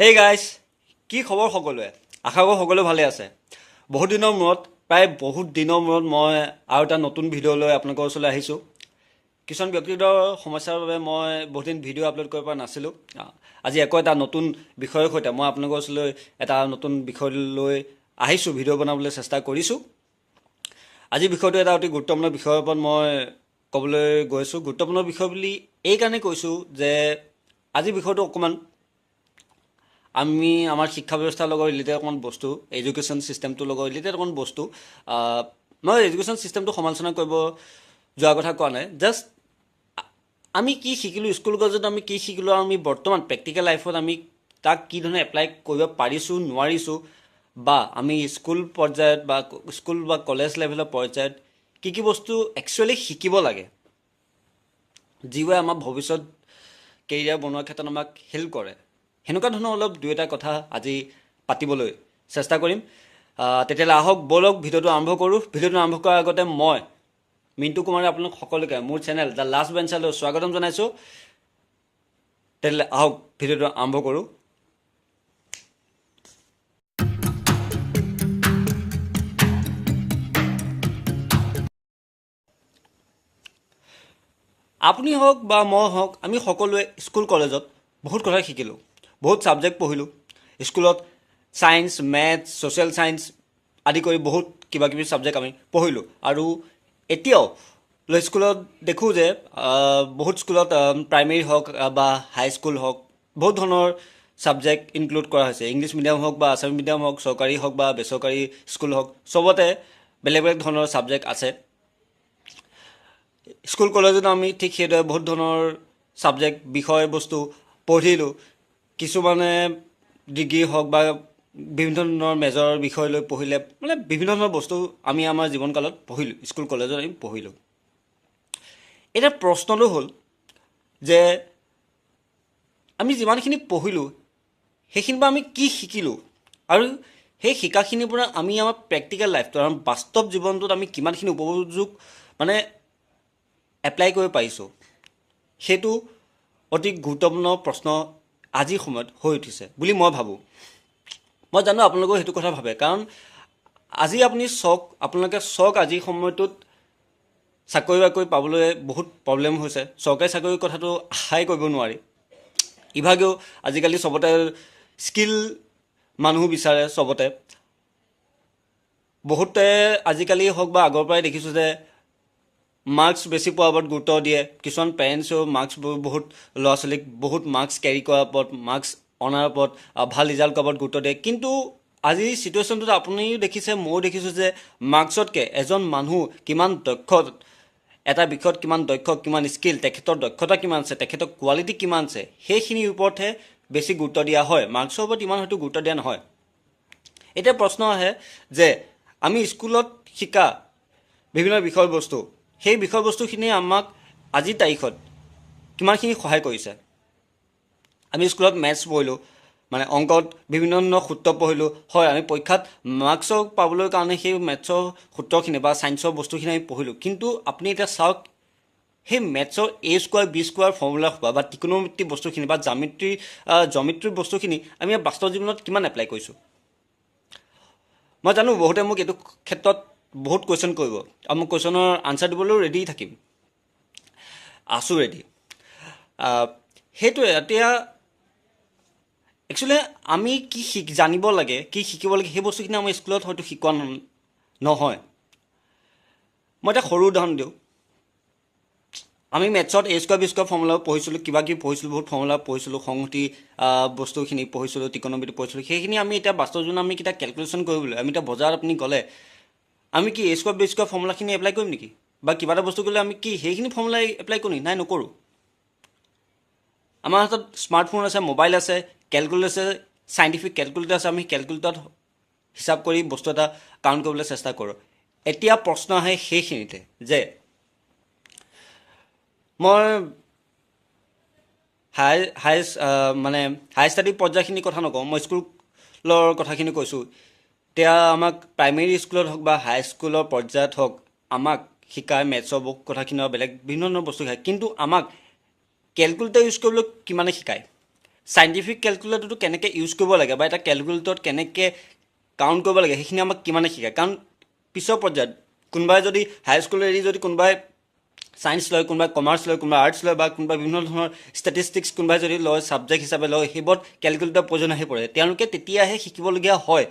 Hey guys, কি খবৰ সকলোৱে? আশা কৰোঁ সকলোৱে ভালে আছে। বহুত দিনৰ মূৰত মই আৰু এটা নতুন ভিডিঅ' লৈ আপোনালোকৰ ওচৰলৈ আহিছোঁ। কিছুমান ব্যক্তিগত সমস্যাৰ বাবে মই বহুত দিন ভিডিঅ' আপলোড কৰিব পৰা নাছিলোঁ। আজি আকৌ এটা নতুন বিষয়ৰ সৈতে মই আপোনালোকৰ ওচৰলৈ এটা নতুন বিষয় লৈ আহিছোঁ, ভিডিঅ' বনাবলৈ চেষ্টা কৰিছোঁ। আজিৰ বিষয়টো এটা অতি গুৰুত্বপূৰ্ণ বিষয়ৰ ওপৰত মই ক'বলৈ গৈছোঁ। গুৰুত্বপূৰ্ণ বিষয় বুলি এইকাৰণে কৈছোঁ যে আজিৰ বিষয়টো অকণমান আমাৰ শিক্ষা ব্যৱস্থাৰ লগত ৰিলেটেড অকণমান বস্তু, এডুকেশ্যন ছিষ্টেমটোৰ লগত ৰিলেটেড অকণমান বস্তু। মই এডুকেশ্যন ছিষ্টেমটো সমালোচনা কৰিব যোৱাৰ কথা কোৱা নাই। জাষ্ট আমি কি শিকিলোঁ, স্কুল কলেজত আমি কি শিকিলোঁ, আৰু আমি বৰ্তমান প্ৰেক্টিকেল লাইফত আমি তাক কি ধৰণে এপ্লাই কৰিব পাৰিছোঁ নোৱাৰিছোঁ, বা আমি স্কুল পৰ্যায়ত বা স্কুল বা কলেজ লেভেলৰ পৰ্যায়ত কি কি বস্তু একচুৱেলি শিকিব লাগে, যিবোৰে আমাৰ ভৱিষ্যত কেৰিয়াৰ বনোৱাৰ ক্ষেত্ৰত আমাক হেল্প কৰে। সেনেকুৱা ধৰণৰ অলপ দুই এটা কথা আজি পাতিবলৈ চেষ্টা কৰিম। তেতিয়াহ'লে আহক ব'লক ভিডিঅ'টো আৰম্ভ কৰোঁ। ভিডিঅ'টো আৰম্ভ কৰাৰ আগতে মই মিণ্টু কুমাৰে আপোনালোক সকলোকে মোৰ চেনেল দ্য লাষ্ট বেঞ্চাৰলৈ স্বাগতম জনাইছোঁ। তেতিয়াহ'লে আহক ভিডিঅ'টো আৰম্ভ কৰোঁ। আপুনি হওক বা মই হওক, আমি সকলোৱে স্কুল কলেজত বহুত কথা শিকিলোঁ, বহুত ছাবজেক্ট পঢ়িলোঁ। স্কুলত ছায়েন্স, মেথছ, ছ'চিয়েল ছায়েন্স আদি কৰি বহুত কিবা কিবি ছাবজেক্ট আমি পঢ়িলোঁ। আৰু এতিয়াও স্কুলত দেখোঁ যে বহুত স্কুলত প্ৰাইমেৰী হওক বা হাইস্কুল হওক, বহুত ধৰণৰ ছাবজেক্ট ইনক্লুড কৰা হৈছে। ইংলিছ মিডিয়াম হওক বা আছামিজ মিডিয়াম হওক, চৰকাৰী হওক বা বেচৰকাৰী স্কুল হওক, চবতে বেলেগ বেলেগ ধৰণৰ ছাবজেক্ট আছে। স্কুল কলেজত আমি ঠিক সেইদৰে বহুত ধৰণৰ ছাবজেক্ট, বিষয়বস্তু পঢ়িলোঁ। কিছুমানে ডিগ্ৰী হওক বা বিভিন্ন ধৰণৰ মেজৰ বিষয় লৈ পঢ়িলে, মানে বিভিন্ন ধৰণৰ বস্তু আমি আমাৰ জীৱনকালত পঢ়িলোঁ, স্কুল কলেজত আমি পঢ়িলোঁ। এতিয়া প্ৰশ্নটো হ'ল যে আমি যিমানখিনি পঢ়িলোঁ সেইখিনিৰ পৰা আমি কি শিকিলোঁ, আৰু সেই শিকাখিনিৰ পৰা আমি আমাৰ প্ৰেক্টিকেল লাইফটো, আমাৰ বাস্তৱ জীৱনটোত আমি কিমানখিনি উপযোগ মানে এপ্লাই কৰিব পাৰিছোঁ, সেইটো অতি গুৰুত্বপূৰ্ণ প্ৰশ্ন আজিৰ সময়ত হৈ উঠিছে বুলি মই ভাবোঁ। মই জানো আপোনালোকেও সেইটো কথা ভাবে, কাৰণ আজি আপোনালোকে চাওক আজিৰ সময়টোত চাকৰি বাকৰি পাবলৈ বহুত প্ৰব্লেম হৈছে। চৰকাৰী চাকৰিৰ কথাটো আশাই কৰিব নোৱাৰি। ইভাগেও আজিকালি চবতে স্কিল মানুহ বিচাৰে। চবতে বহুতে আজিকালি হওক বা আগৰ পৰাই দেখিছোঁ যে মাৰ্কছ বেছি পোৱাৰ ওপৰত গুৰুত্ব দিয়ে। কিছুমান পেৰেণ্টছেও মাৰ্কছবোৰ বহুত ল'ৰা ছোৱালীক বহুত মাৰ্কছ কেৰি কৰাৰ ওপৰত, মাৰ্কছ অনাৰ ওপৰত, ভাল ৰিজাল্ট কৰাৰ ওপৰত গুৰুত্ব দিয়ে। কিন্তু আজিৰ ছিটুৱেশ্যনটোত আপুনিও দেখিছে, ময়ো দেখিছোঁ যে মাৰ্কছতকৈ এজন মানুহ কিমান দক্ষ, এটা বিষয়ত কিমান দক্ষ, কিমান স্কিল, তেখেতৰ দক্ষতা কিমান আছে, তেখেতৰ কোৱালিটি কিমান আছে, সেইখিনিৰ ওপৰতহে বেছি গুৰুত্ব দিয়া হয়। মাৰ্কছৰ ওপৰত ইমান হয়তো গুৰুত্ব দিয়া নহয়। এতিয়া প্ৰশ্ন আহে যে আমি স্কুলত শিকা বিভিন্ন বিষয়বস্তু, সেই বিষয়বস্তুখিনিয়ে আমাক আজিৰ তাৰিখত কিমানখিনি সহায় কৰিছে। আমি স্কুলত মেথছ পঢ়িলোঁ, মানে অংকত বিভিন্ন ধৰণৰ সূত্ৰ পঢ়িলোঁ। হয়, আমি পৰীক্ষাত মাৰ্কছৰ পাবলৈ কাৰণে সেই মেথছৰ সূত্ৰখিনি বা ছায়েন্সৰ বস্তুখিনি আমি পঢ়িলোঁ। কিন্তু আপুনি এতিয়া চাওক, সেই মেথছৰ এ স্কোৱাৰ, বি স্কোৱাৰ ফৰ্মুলা বা ত্ৰিকোণমিতিৰ বস্তুখিনি বা জমিত্ৰীৰ বস্তুখিনি আমি বাস্তৱ জীৱনত কিমান এপ্লাই কৰিছোঁ। মই জানো বহুতে মোক এইটো ক্ষেত্ৰত বহুত কুৱেশ্যন কৰিব, আৰু মই কুৱেশ্যনৰ আনচাৰ দিবলৈও ৰেডি থাকিম, আছোঁ ৰেডি। সেইটোৱে এতিয়া একচুৱেলি আমি কি জানিব লাগে, কি শিকিব লাগে, সেই বস্তুখিনি আমাৰ স্কুলত হয়তো শিকোৱা নহয়। মই এটা সৰু উদাহৰণ দিওঁ। আমি মেথছত এ স্কোৱাৰ বি স্কোৱাৰ ফৰ্মুলা পঢ়িছিলোঁ, কিবা কিবি পঢ়িছিলোঁ, বহুত ফৰ্মুলা পঢ়িছিলোঁ, সংহতি বস্তুখিনি পঢ়িছিলোঁ, ত্ৰিকোণমিতি পঢ়িছিলোঁ। সেইখিনি আমি এতিয়া বাস্তৱ জীৱনত আমি এতিয়া কেলকুলেশ্যন কৰিবলৈ, আমি এতিয়া বজাৰত আপুনি গ'লে আমি কি এ স্কোৱাৰ বি স্কোৱাৰ ফৰ্মুলাখিনি এপ্লাই কৰিম নেকি? বা কিবা এটা বস্তু কৰিলে আমি কি সেইখিনি ফৰ্মুলা এপ্লাই কৰোঁ নেকি? নাই, নকৰোঁ। আমাৰ হাতত স্মাৰ্টফোন আছে, মোবাইল আছে, কেলকুলেটৰ আছে, চাইণ্টিফিক কেলকুলেটৰ আছে। আমি কেলকুলেটৰত হিচাপ কৰি বস্তু এটা কাউণ্ট কৰিবলৈ চেষ্টা কৰোঁ। এতিয়া প্ৰশ্ন আহে সেইখিনিতে যে মই হাই ষ্টাডি পৰ্যায়খিনিৰ কথা নকওঁ, মই স্কুলৰ কথাখিনি কৈছোঁ। এতিয়া আমাক প্ৰাইমেৰী স্কুলত হওক বা হাইস্কুলৰ পৰ্যায়ত হওক আমাক শিকায় মেথছৰ কথাখিনি, বেলেগ বিভিন্ন ধৰণৰ বস্তু শিকায়। কিন্তু আমাক কেলকুলেটাৰ ইউজ কৰিবলৈ কিমানে শিকায়? চাইণ্টিফিক কেলকুলেটৰটো কেনেকৈ ইউজ কৰিব লাগে বা এটা কেলকুলেটৰত কেনেকৈ কাউণ্ট কৰিব লাগে সেইখিনি আমাক কিমানে শিকায়। কাৰণ পিছৰ পৰ্যায়ত কোনোবাই যদি হাইস্কুল এৰি যদি কোনোবাই ছায়েন্স লয়, কোনোবাই কমাৰ্চ লয়, কোনোবাই আৰ্টছ লয় বা কোনোবাই বিভিন্ন ধৰণৰ ষ্টেটিষ্টিক্স কোনোবাই যদি লয় ছাবজেক্ট হিচাপে লয়, সেইবোৰত কেলকুলেটৰ প্ৰয়োজন আহি পৰে। তেওঁলোকে তেতিয়াহে শিকিবলগীয়া হয়।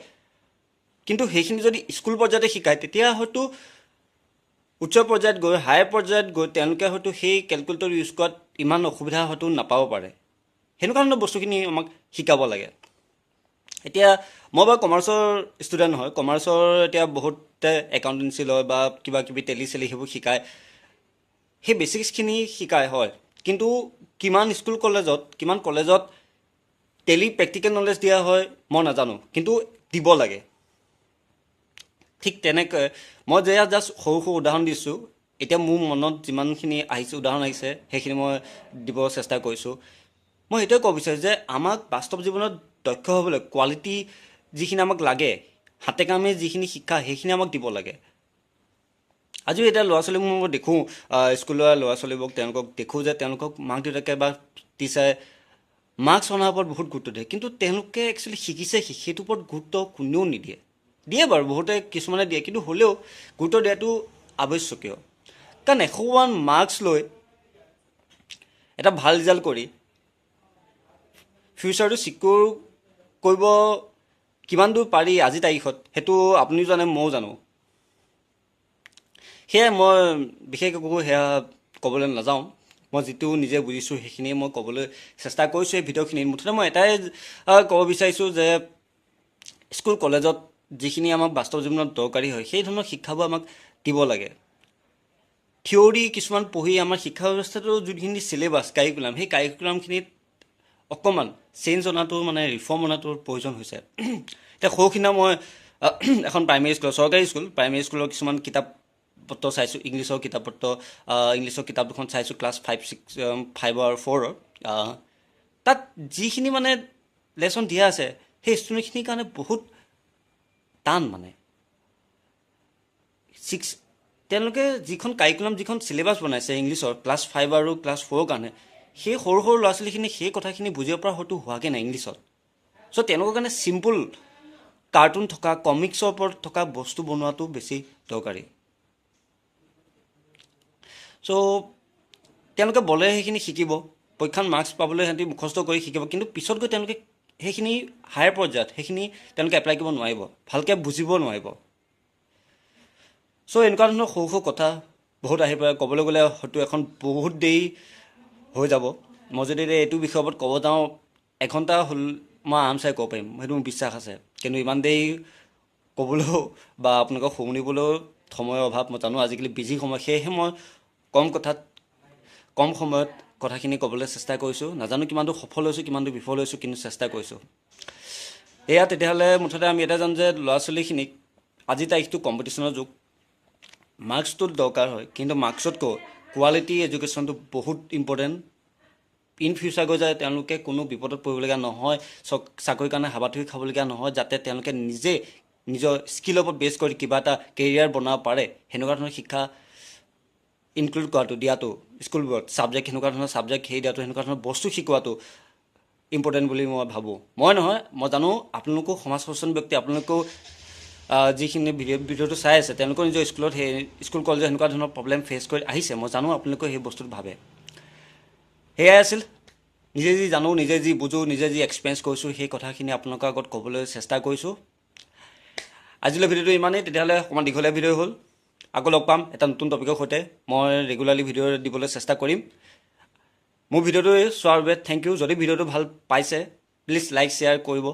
কিন্তু সেইখিনি যদি স্কুল পৰ্যায়তে শিকায় তেতিয়া হয়তো উচ্চ পৰ্যায়ত গৈ হায়াৰ পৰ্যায়ত গৈ তেওঁলোকে হয়তো সেই কেলকুলেটৰ ইউজ কৰাত ইমান অসুবিধা হয়তো নাপাব পাৰে। সেনেকুৱা ধৰণৰ বস্তুখিনি আমাক শিকাব লাগে। এতিয়া মই বাৰু কমাৰ্চৰ ষ্টুডেণ্ট হয়, কমাৰ্চৰ এতিয়া বহুতে একাউণ্টেঞ্চি লয় বা কিবা কিবি টেলি চেলি সেইবোৰ শিকায়, সেই বেচিক্সখিনি শিকায় হয়। কিন্তু কিমান কলেজত টেলি প্ৰেক্টিকেল নলেজ দিয়া হয় মই নাজানো, কিন্তু দিব লাগে। ঠিক তেনেকৈ মই যে জাষ্ট সৰু সৰু উদাহৰণ দিছোঁ, এতিয়া মোৰ মনত যিমানখিনি উদাহৰণ আহিছে সেইখিনি মই দিব চেষ্টা কৰিছোঁ। মই সেইটোৱে ক'ব বিচাৰোঁ যে আমাক বাস্তৱ জীৱনত দক্ষ হ'বলৈ কোৱালিটি যিখিনি আমাক লাগে, হাতে কামে যিখিনি শিক্ষা সেইখিনি আমাক দিব লাগে। আজিও এতিয়া ল'ৰা ছোৱালীবোৰ মই দেখোঁ, স্কুলৰ ল'ৰা ছোৱালীবোৰক তেওঁলোকক দেখোঁ যে তেওঁলোকক মাক দেউতাকে বা টিচাৰে মাৰ্কছ অনাৰ ওপৰত বহুত গুৰুত্ব দিয়ে, কিন্তু তেওঁলোকে একচুৱেলি শিকিছে সেইটোৰ ওপৰত গুৰুত্ব কোনেও নিদিয়ে। দিয়ে বাৰু বহুতে, কিছুমানে দিয়ে, কিন্তু হ'লেও গুৰুত্ব দিয়াটো আৱশ্যকীয়। কাৰণ 100মান মাৰ্কছ লৈ এটা ভাল ৰিজাল্ট কৰি ফিউচাৰটো ছিকিউৰ কৰিব কিমান দূৰ পাৰি আজিৰ তাৰিখত সেইটো আপুনিও জানে ময়ো জানো। সেয়াই মই বিশেষ একো সেয়া ক'বলৈ নাযাওঁ। মই যিটো নিজে বুজিছোঁ সেইখিনিয়ে মই ক'বলৈ চেষ্টা কৰিছোঁ এই ভিডিঅ'খিনিত। মুঠতে মই এটাই ক'ব বিচাৰিছোঁ যে স্কুল কলেজত যিখিনি আমাক বাস্তৱ জীৱনত দৰকাৰী হয় সেই ধৰণৰ শিক্ষাবোৰ আমাক দিব লাগে। থিয়ৰী কিছুমান পঢ়ি আমাৰ শিক্ষা ব্যৱস্থাটোৰ যোনখিনি চিলেবাছ কাৰিকুলাম, সেই কাৰিকুলামখিনিত অকণমান চেঞ্জ অনাটো মানে ৰিফৰ্ম অনাটোৰ প্ৰয়োজন হৈছে। এতিয়া সৰুখিনা মই এখন প্ৰাইমেৰী স্কুল, চৰকাৰী স্কুল, প্ৰাইমেৰী স্কুলৰ কিছুমান কিতাপ পত্ৰ চাইছোঁ, ইংলিছৰ কিতাপ দুখন চাইছোঁ, ক্লাছ 5 আৰু 4ৰ। তাত যিখিনি মানে লেচন দিয়া আছে সেই ষ্টুডেণ্টখিনিৰ কাৰণে বহুত টান। মানে তেওঁলোকে যিখন কাৰিকুলাম যিখন চিলেবাছ বনাইছে ইংলিছৰ ক্লাছ 5 আৰু ক্লাছ 4ৰ কাৰণে, সেই সৰু সৰু ল'ৰা ছোৱালীখিনি সেই কথাখিনি বুজিব পৰা হয়তো হোৱাগৈ নাই ইংলিছত। চ' তেওঁলোকৰ কাৰণে চিম্পুল কাৰ্টুন থকা, কমিক্সৰ ওপৰত থকা বস্তু বনোৱাটো বেছি দৰকাৰী। চ' তেওঁলোকে বলে সেইখিনি শিকিব, পৰীক্ষাত মাৰ্কছ পাবলৈ সিহঁতি মুখস্থ কৰি শিকিব, কিন্তু পিছত গৈ তেওঁলোকে সেইখিনি হায়াৰ পৰ্যায়ত সেইখিনি তেওঁলোকে এপ্লাই কৰিব নোৱাৰিব, ভালকৈ বুজিব নোৱাৰিব। চ' এনেকুৱা ধৰণৰ সৰু সৰু কথা বহুত আহি পৰে। ক'বলৈ গ'লে হয়তো এখন বহুত দেৰি হৈ যাব। মই যদি এইটো বিষয়ৰ ওপৰত ক'ব যাওঁ 1 ঘণ্টা হ'ল মই আৰামচাই ক'ব পাৰিম, সেইটো মোৰ বিশ্বাস আছে। কিন্তু ইমান দেৰি ক'বলৈও বা আপোনালোকক শুনিবলৈও সময়ৰ অভাৱ, মই জানো আজিকালি বিজি সময়, সেয়েহে মই কম সময়ত কথাখিনি ক'বলৈ চেষ্টা কৰিছোঁ। নাজানো কিমানটো সফল হৈছোঁ কিমানটো বিফল হৈছোঁ, কিন্তু চেষ্টা কৰিছোঁ। এয়া তেতিয়াহ'লে মুঠতে আমি এটা জানো যে ল'ৰা ছোৱালীখিনিক আজিৰ তাৰিখটো কম্পিটিশ্যনৰ যুগ, মাৰ্কছটো দৰকাৰ হয়, কিন্তু মাৰ্কছতকৈ কোৱালিটি এডুকেশ্যনটো বহুত ইম্পৰ্টেণ্ট। ইন ফিউচাৰ গৈ যায় তেওঁলোকে কোনো বিপদত পৰিবলগীয়া নহয়, চাকৰিৰ কাৰণে হাবাথুৰি খাবলগীয়া নহয়, যাতে তেওঁলোকে নিজৰ স্কিলৰ ওপৰত বেছ কৰি কিবা এটা কেৰিয়াৰ বনাব পাৰে। সেনেকুৱা ধৰণৰ শিক্ষা ইনক্লুড কৰাটো, দিয়াটো স্কুলবোৰত, সেনেকুৱা ধৰণৰ ছাবজেক্ট দিয়াটো, সেনেকুৱা ধৰণৰ বস্তু শিকোৱাটো ইম্পৰ্টেণ্ট বুলি মই ভাবোঁ। মই নহয়, মই জানো আপোনালোকেও সমাজ সচেতন ব্যক্তি, আপোনালোকেও যিখিনি ভিডিঅ'টো চাই আছে তেওঁলোকৰ নিজৰ স্কুল কলেজত সেনেকুৱা ধৰণৰ প্ৰব্লেম ফেচ কৰি আহিছে। মই জানো আপোনালোকে সেই বস্তুটো ভাবে। সেয়াই আছিল, নিজে যি জানো, নিজে যি বুজোঁ, নিজে যি এক্সপিৰিয়েঞ্চ কৰিছোঁ সেই কথাখিনি আপোনালোকৰ আগত ক'বলৈ চেষ্টা কৰিছোঁ। আজিলৈ ভিডিঅ'টো ইমানেই। তেতিয়াহ'লে অকণমান দীঘলীয়া ভিডিঅ' হ'ল। আকৌ লগ পাম এটা নতুন টপিকৰ সৈতে। মই ৰেগুলাৰলি ভিডিঅ' দিবলৈ চেষ্টা কৰিম। মোৰ ভিডিঅ'টো চোৱাৰ বাবে থেংক ইউ। যদি ভিডিঅ'টো ভাল পাইছে প্লিজ লাইক শ্বেয়াৰ কৰিব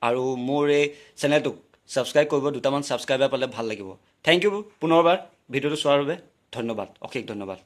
আৰু মোৰ এই চেনেলটোক ছাবস্ক্ৰাইব কৰিব। 2টামান ছাবস্ক্ৰাইবাৰ পালে ভাল লাগিব। থেংক ইউ পুনৰবাৰ ভিডিঅ'টো চোৱাৰ বাবে। ধন্যবাদ, অশেষ ধন্যবাদ।